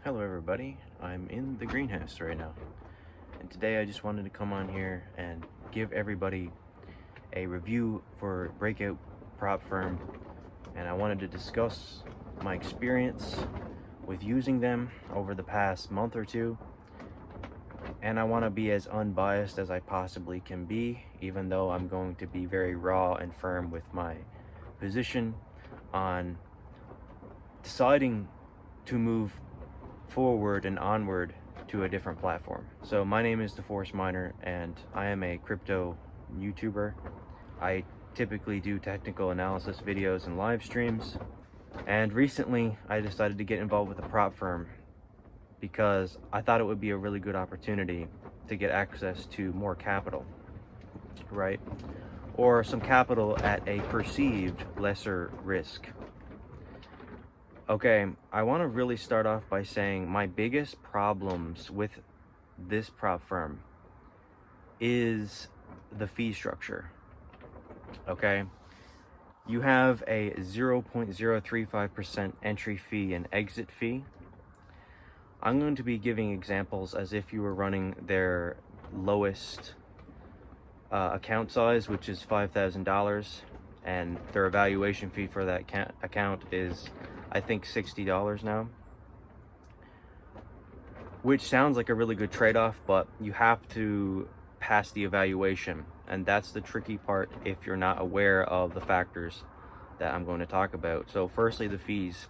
Hello everybody, I'm in the greenhouse right now, and today I just wanted to come on here and give everybody a review for Breakout Prop Firm, and I wanted to discuss my experience with using them over the past month or two, and I want to be as unbiased as I possibly can be, even though I'm going to be very raw and firm with my position on deciding to move forward and onward to a different platform. So my name is DeForest Miner and I am a crypto YouTuber. I typically do technical analysis videos and live streams, and recently I decided to get involved with a prop firm because I thought it would be a really good opportunity to get access to more capital, right? Or some capital at a perceived lesser risk. Okay, I want to really start off by saying my biggest problems with this prop firm is the fee structure. Okay, you have a 0.035% entry fee and exit fee. I'm going to be giving examples as if you were running their lowest account size, which is $5,000, and their evaluation fee for that account is, I think, $60 now, which sounds like a really good trade-off, but you have to pass the evaluation, and that's the tricky part if you're not aware of the factors that I'm going to talk about. So firstly, the fees.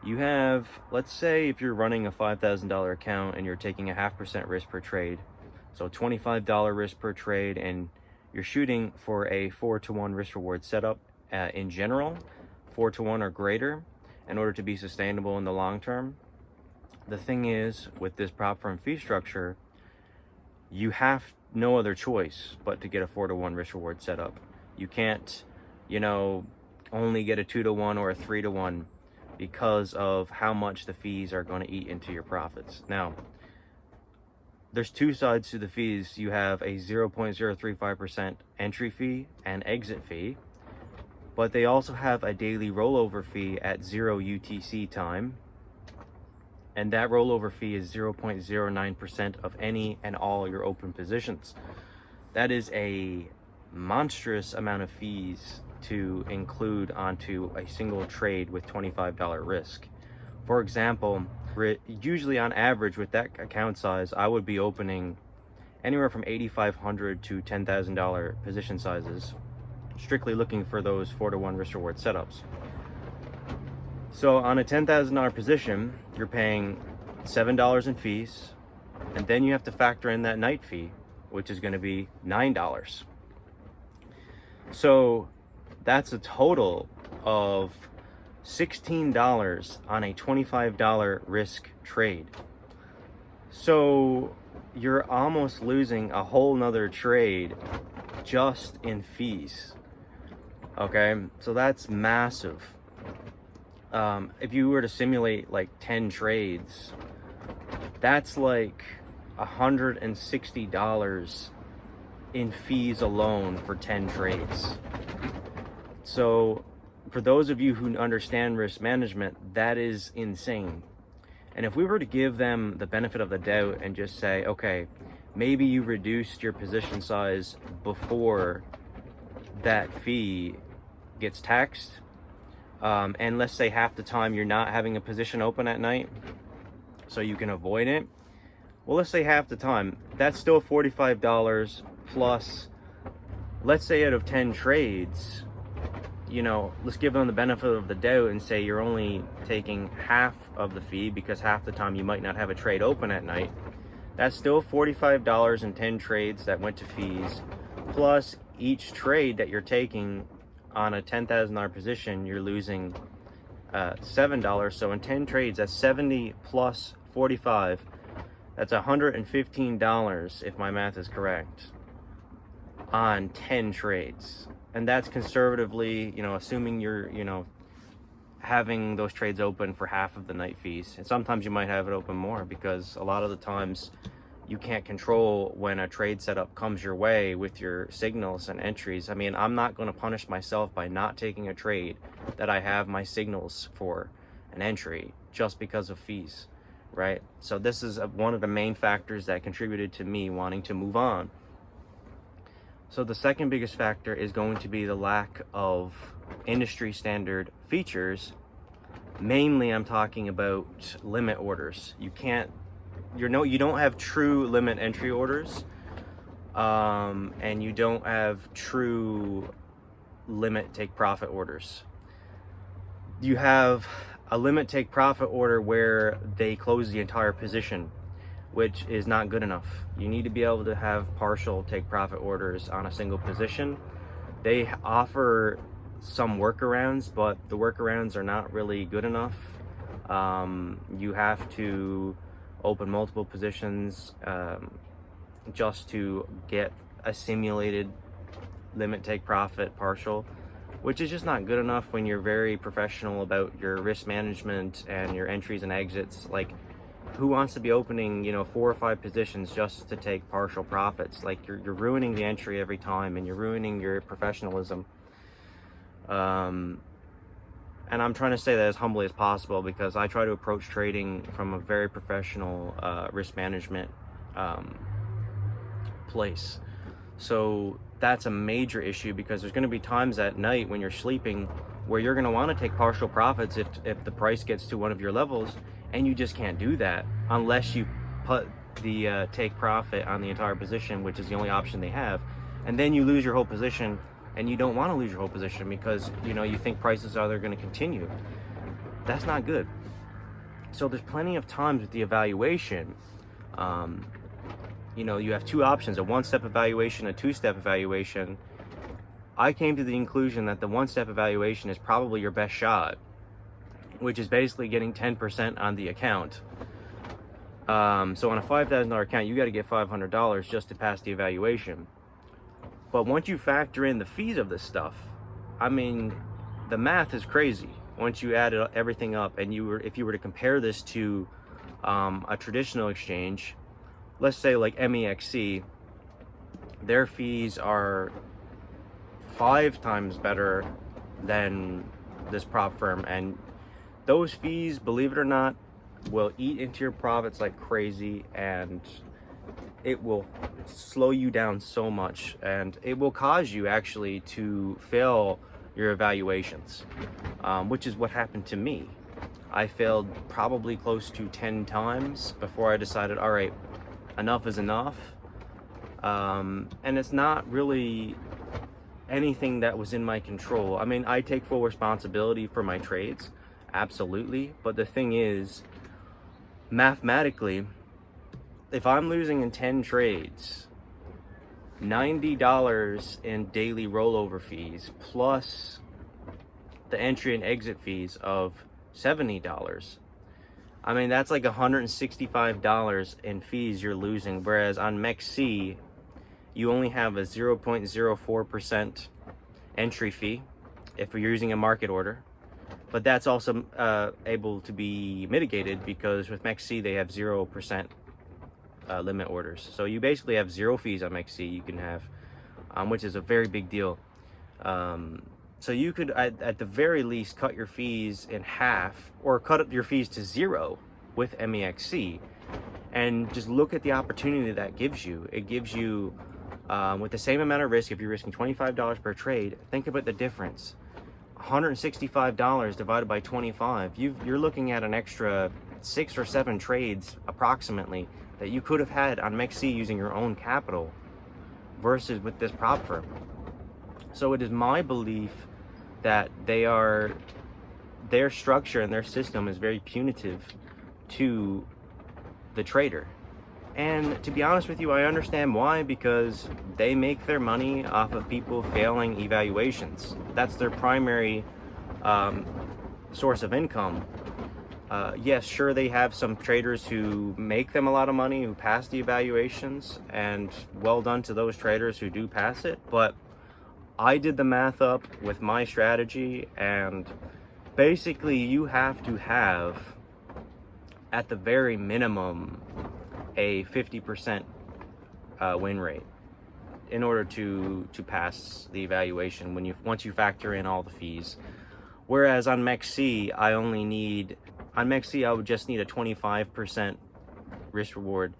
You have, let's say if you're running a $5,000 account and you're taking a 0.5% risk per trade, so $25 risk per trade, and you're shooting for a 4-to-1 risk reward setup in general, 4-to-1 or greater, in order to be sustainable in the long term. The thing is, with this prop firm fee structure, you have no other choice but to get a 4-to-1 risk reward setup. You can't, only get a 2-to-1 or a 3-to-1 because of how much the fees are going to eat into your profits. Now, there's two sides to the fees. You have a 0.035% entry fee and exit fee, but they also have a daily rollover fee at 0 UTC time, and that rollover fee is 0.09% of any and all your open positions. That is a monstrous amount of fees to include onto a single trade with $25 risk. For example, usually on average with that account size, I would be opening anywhere from $8,500 to $10,000 position sizes, strictly looking for those 4-to-1 risk reward setups. So on a $10,000 position, you're paying $7 in fees, and then you have to factor in that night fee, which is going to be $9. So that's a total of $16 on a $25 risk trade. So you're almost losing a whole nother trade just in fees. Okay, so that's massive. If you were to simulate like 10 trades, that's like $160 in fees alone for 10 trades. So for those of you who understand risk management, that is insane. And if we were to give them the benefit of the doubt and just say, okay, maybe you reduced your position size before that fee gets taxed, and let's say half the time you're not having a position open at night, so you can avoid it. Well, let's say half the time, that's still $45 plus, let's say out of 10 trades, let's give them the benefit of the doubt and say you're only taking half of the fee because half the time you might not have a trade open at night. That's still $45 in 10 trades that went to fees, plus each trade that you're taking on a $10,000 position, you're losing $7. So in 10 trades, that's 70 plus 45. That's $115, if my math is correct, on 10 trades. And that's conservatively, assuming you're, having those trades open for half of the night fees. And sometimes you might have it open more, because a lot of the times you can't control when a trade setup comes your way with your signals and entries. I mean, I'm not going to punish myself by not taking a trade that I have my signals for an entry just because of fees. right? So this is one of the main factors that contributed to me wanting to move on. So the second biggest factor is going to be the lack of industry standard features. Mainly I'm talking about limit orders. You don't have true limit entry orders, and you don't have true limit take profit orders. You have a limit take profit order where they close the entire position, which is not good enough. You need to be able to have partial take profit orders on a single position. They offer some workarounds, but the workarounds are not really good enough. You have to open multiple positions just to get a simulated limit take profit partial, which is just not good enough when you're very professional about your risk management and your entries and exits. Like, who wants to be opening 4 or 5 positions just to take partial profits? Like, you're ruining the entry every time, and you're ruining your professionalism. And I'm trying to say that as humbly as possible, because I try to approach trading from a very professional risk management place. So that's a major issue, because there's going to be times at night when you're sleeping where you're going to want to take partial profits if the price gets to one of your levels, and you just can't do that unless you put the take profit on the entire position, which is the only option they have. And then you lose your whole position, and you don't want to lose your whole position because you think prices are going to continue. That's not good. So there's plenty of times with the evaluation, you have 2 options: a 1-step evaluation, a 2-step evaluation. I came to the conclusion that the 1-step evaluation is probably your best shot, which is basically getting 10% on the account. So on a $5,000 account, you got to get $500 just to pass the evaluation. But once you factor in the fees of this stuff, I mean, the math is crazy. Once you add everything up, and if you were to compare this to a traditional exchange, let's say like MEXC, their fees are 5 times better than this prop firm, and those fees, believe it or not, will eat into your profits like crazy, and it will slow you down so much, and it will cause you actually to fail your evaluations, which is what happened to me. I failed probably close to 10 times before I decided, all right, enough is enough. And it's not really anything that was in my control. I mean, I take full responsibility for my trades, absolutely, but the thing is, mathematically, if I'm losing in 10 trades, $90 in daily rollover fees plus the entry and exit fees of $70, I mean, that's like $165 in fees you're losing. Whereas on MEXC, you only have a 0.04% entry fee if you're using a market order. But that's also able to be mitigated, because with MEXC, they have 0% limit orders. So you basically have 0 fees on MEXC you can have, which is a very big deal. So you could, at the very least, cut your fees in half, or cut your fees to 0 with MEXC, and just look at the opportunity that gives you. It gives you, with the same amount of risk, if you're risking $25 per trade, think about the difference. $165 divided by 25, you're looking at an extra 6 or 7 trades approximately that you could have had on MEXC using your own capital, versus with this prop firm. So it is my belief that their structure and their system is very punitive to the trader. And to be honest with you, I understand why, because they make their money off of people failing evaluations. That's their primary source of income. Yes, sure, they have some traders who make them a lot of money, who pass the evaluations, and well done to those traders who do pass it. But I did the math up with my strategy, and basically you have to have, at the very minimum, a 50% win rate in order to pass the evaluation once you factor in all the fees. Whereas on MEXC, I only need On MEXC, I would just need a 25% risk reward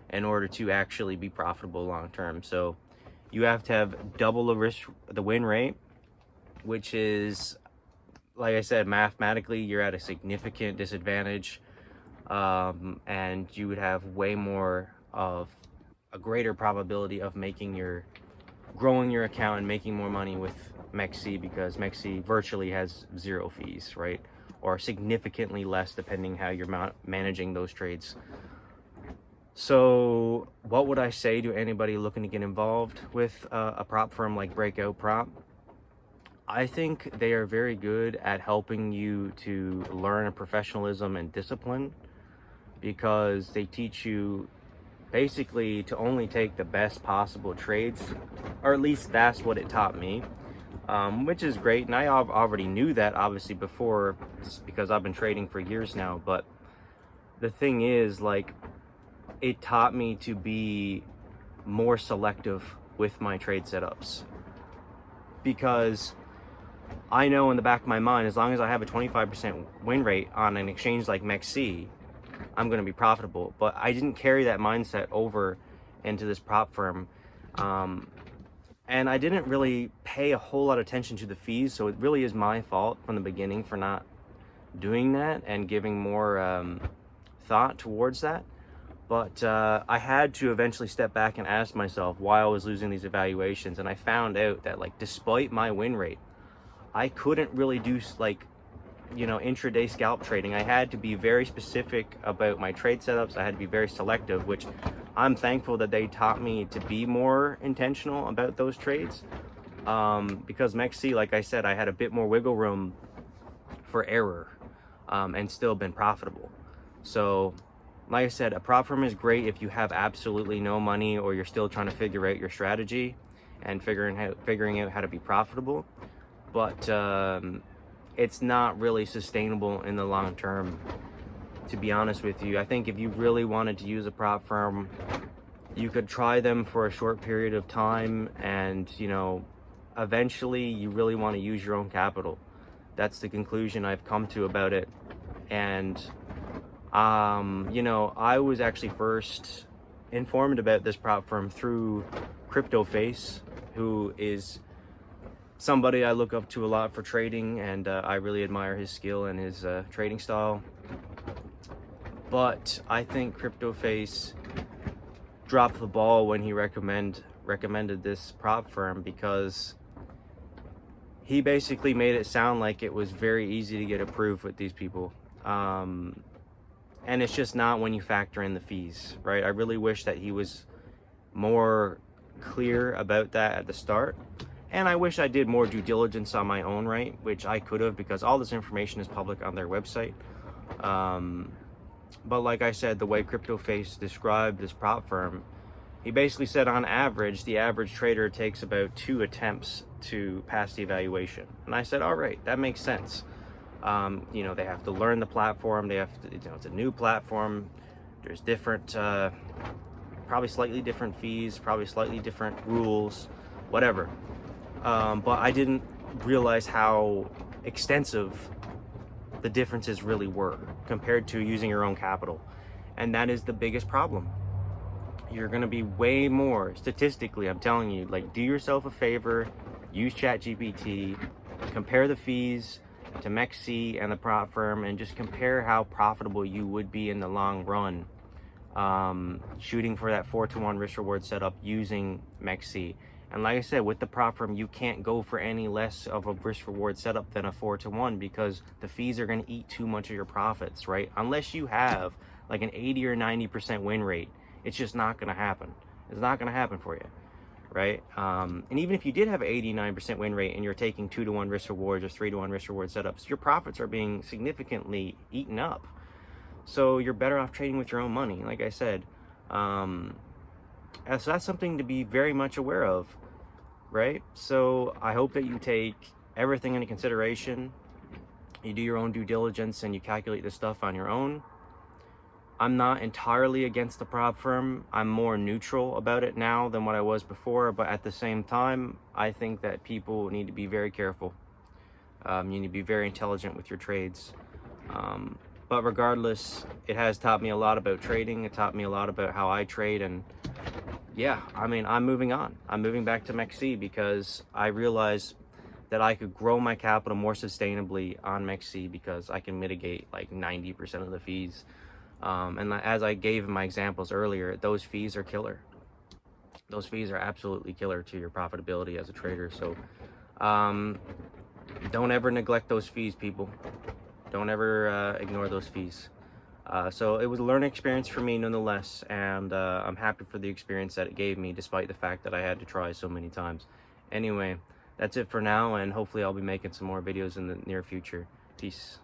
in order to actually be profitable long term. So you have to have double the win rate, which is, like I said, mathematically you're at a significant disadvantage, and you would have way more of a greater probability of growing your account and making more money with MEXC, because MEXC virtually has zero fees, right? Or significantly less depending how you're managing those trades. So what would I say to anybody looking to get involved with a prop firm like Breakout Prop? I think they are very good at helping you to learn professionalism and discipline, because they teach you basically to only take the best possible trades, or at least that's what it taught me, which is great. And I already knew that obviously before, because I've been trading for years now. But the thing is, like, it taught me to be more selective with my trade setups, because I know in the back of my mind, as long as I have a 25% win rate on an exchange like MEXC, I'm going to be profitable. But I didn't carry that mindset over into this prop firm, and I didn't really pay a whole lot of attention to the fees. So it really is my fault from the beginning for not doing that and giving more thought towards that. But I had to eventually step back and ask myself why I was losing these evaluations. And I found out that, like, despite my win rate, I couldn't really do, like, you know, intraday scalp trading. I had to be very specific about my trade setups. I had to be very selective, which I'm thankful that they taught me to be more intentional about those trades. Because MEXC, like I said, I had a bit more wiggle room for error, and still been profitable. So like I said, a prop firm is great if you have absolutely no money, or you're still trying to figure out your strategy and figuring out how to be profitable. But it's not really sustainable in the long term, to be honest with you. I think if you really wanted to use a prop firm, you could try them for a short period of time, and, you know, eventually you really want to use your own capital. That's the conclusion I've come to about it. And you know, I was actually first informed about this prop firm through CryptoFace, who is somebody I look up to a lot for trading, and I really admire his skill and his trading style. But I think CryptoFace dropped the ball when he recommended this prop firm, because he basically made it sound like it was very easy to get approved with these people. And it's just not when you factor in the fees, right? I really wish that he was more clear about that at the start. And I wish I did more due diligence on my own, right? Which I could have, because all this information is public on their website. But like I said, the way CryptoFace described this prop firm, he basically said on average, the average trader takes about 2 attempts to pass the evaluation. And I said, all right, that makes sense. You know, they have to learn the platform. They have to, you know, it's a new platform. There's different, probably slightly different fees, probably slightly different rules, whatever. But I didn't realize how extensive the differences really were compared to using your own capital. And that is the biggest problem. You're going to be way more, statistically, I'm telling you, like, do yourself a favor, use ChatGPT, compare the fees to MEXC and the prop firm, and just compare how profitable you would be in the long run, shooting for that 4-to-1 risk reward setup using MEXC. And like I said, with the prop firm, you can't go for any less of a risk reward setup than a 4-to-1, because the fees are going to eat too much of your profits, right? Unless you have like an 80 or 90% win rate, it's just not going to happen. It's not going to happen for you, right? And even if you did have an 89% win rate and you're taking 2-to-1 risk rewards or 3-to-1 risk reward setups, your profits are being significantly eaten up. So you're better off trading with your own money, like I said. So that's something to be very much aware of, right? So I hope that you take everything into consideration. You do your own due diligence and you calculate this stuff on your own. I'm not entirely against the prop firm. I'm more neutral about it now than what I was before, but at the same time, I think that people need to be very careful. You need to be very intelligent with your trades. But regardless, it has taught me a lot about trading. It taught me a lot about how I trade. And yeah, I mean, I'm moving on. I'm moving back to MEXC because I realized that I could grow my capital more sustainably on MEXC because I can mitigate like 90% of the fees. And as I gave in my examples earlier, those fees are killer. Those fees are absolutely killer to your profitability as a trader. So don't ever neglect those fees, people. Don't ever ignore those fees. So it was a learning experience for me nonetheless, and I'm happy for the experience that it gave me, despite the fact that I had to try so many times. Anyway, that's it for now, and hopefully I'll be making some more videos in the near future. Peace.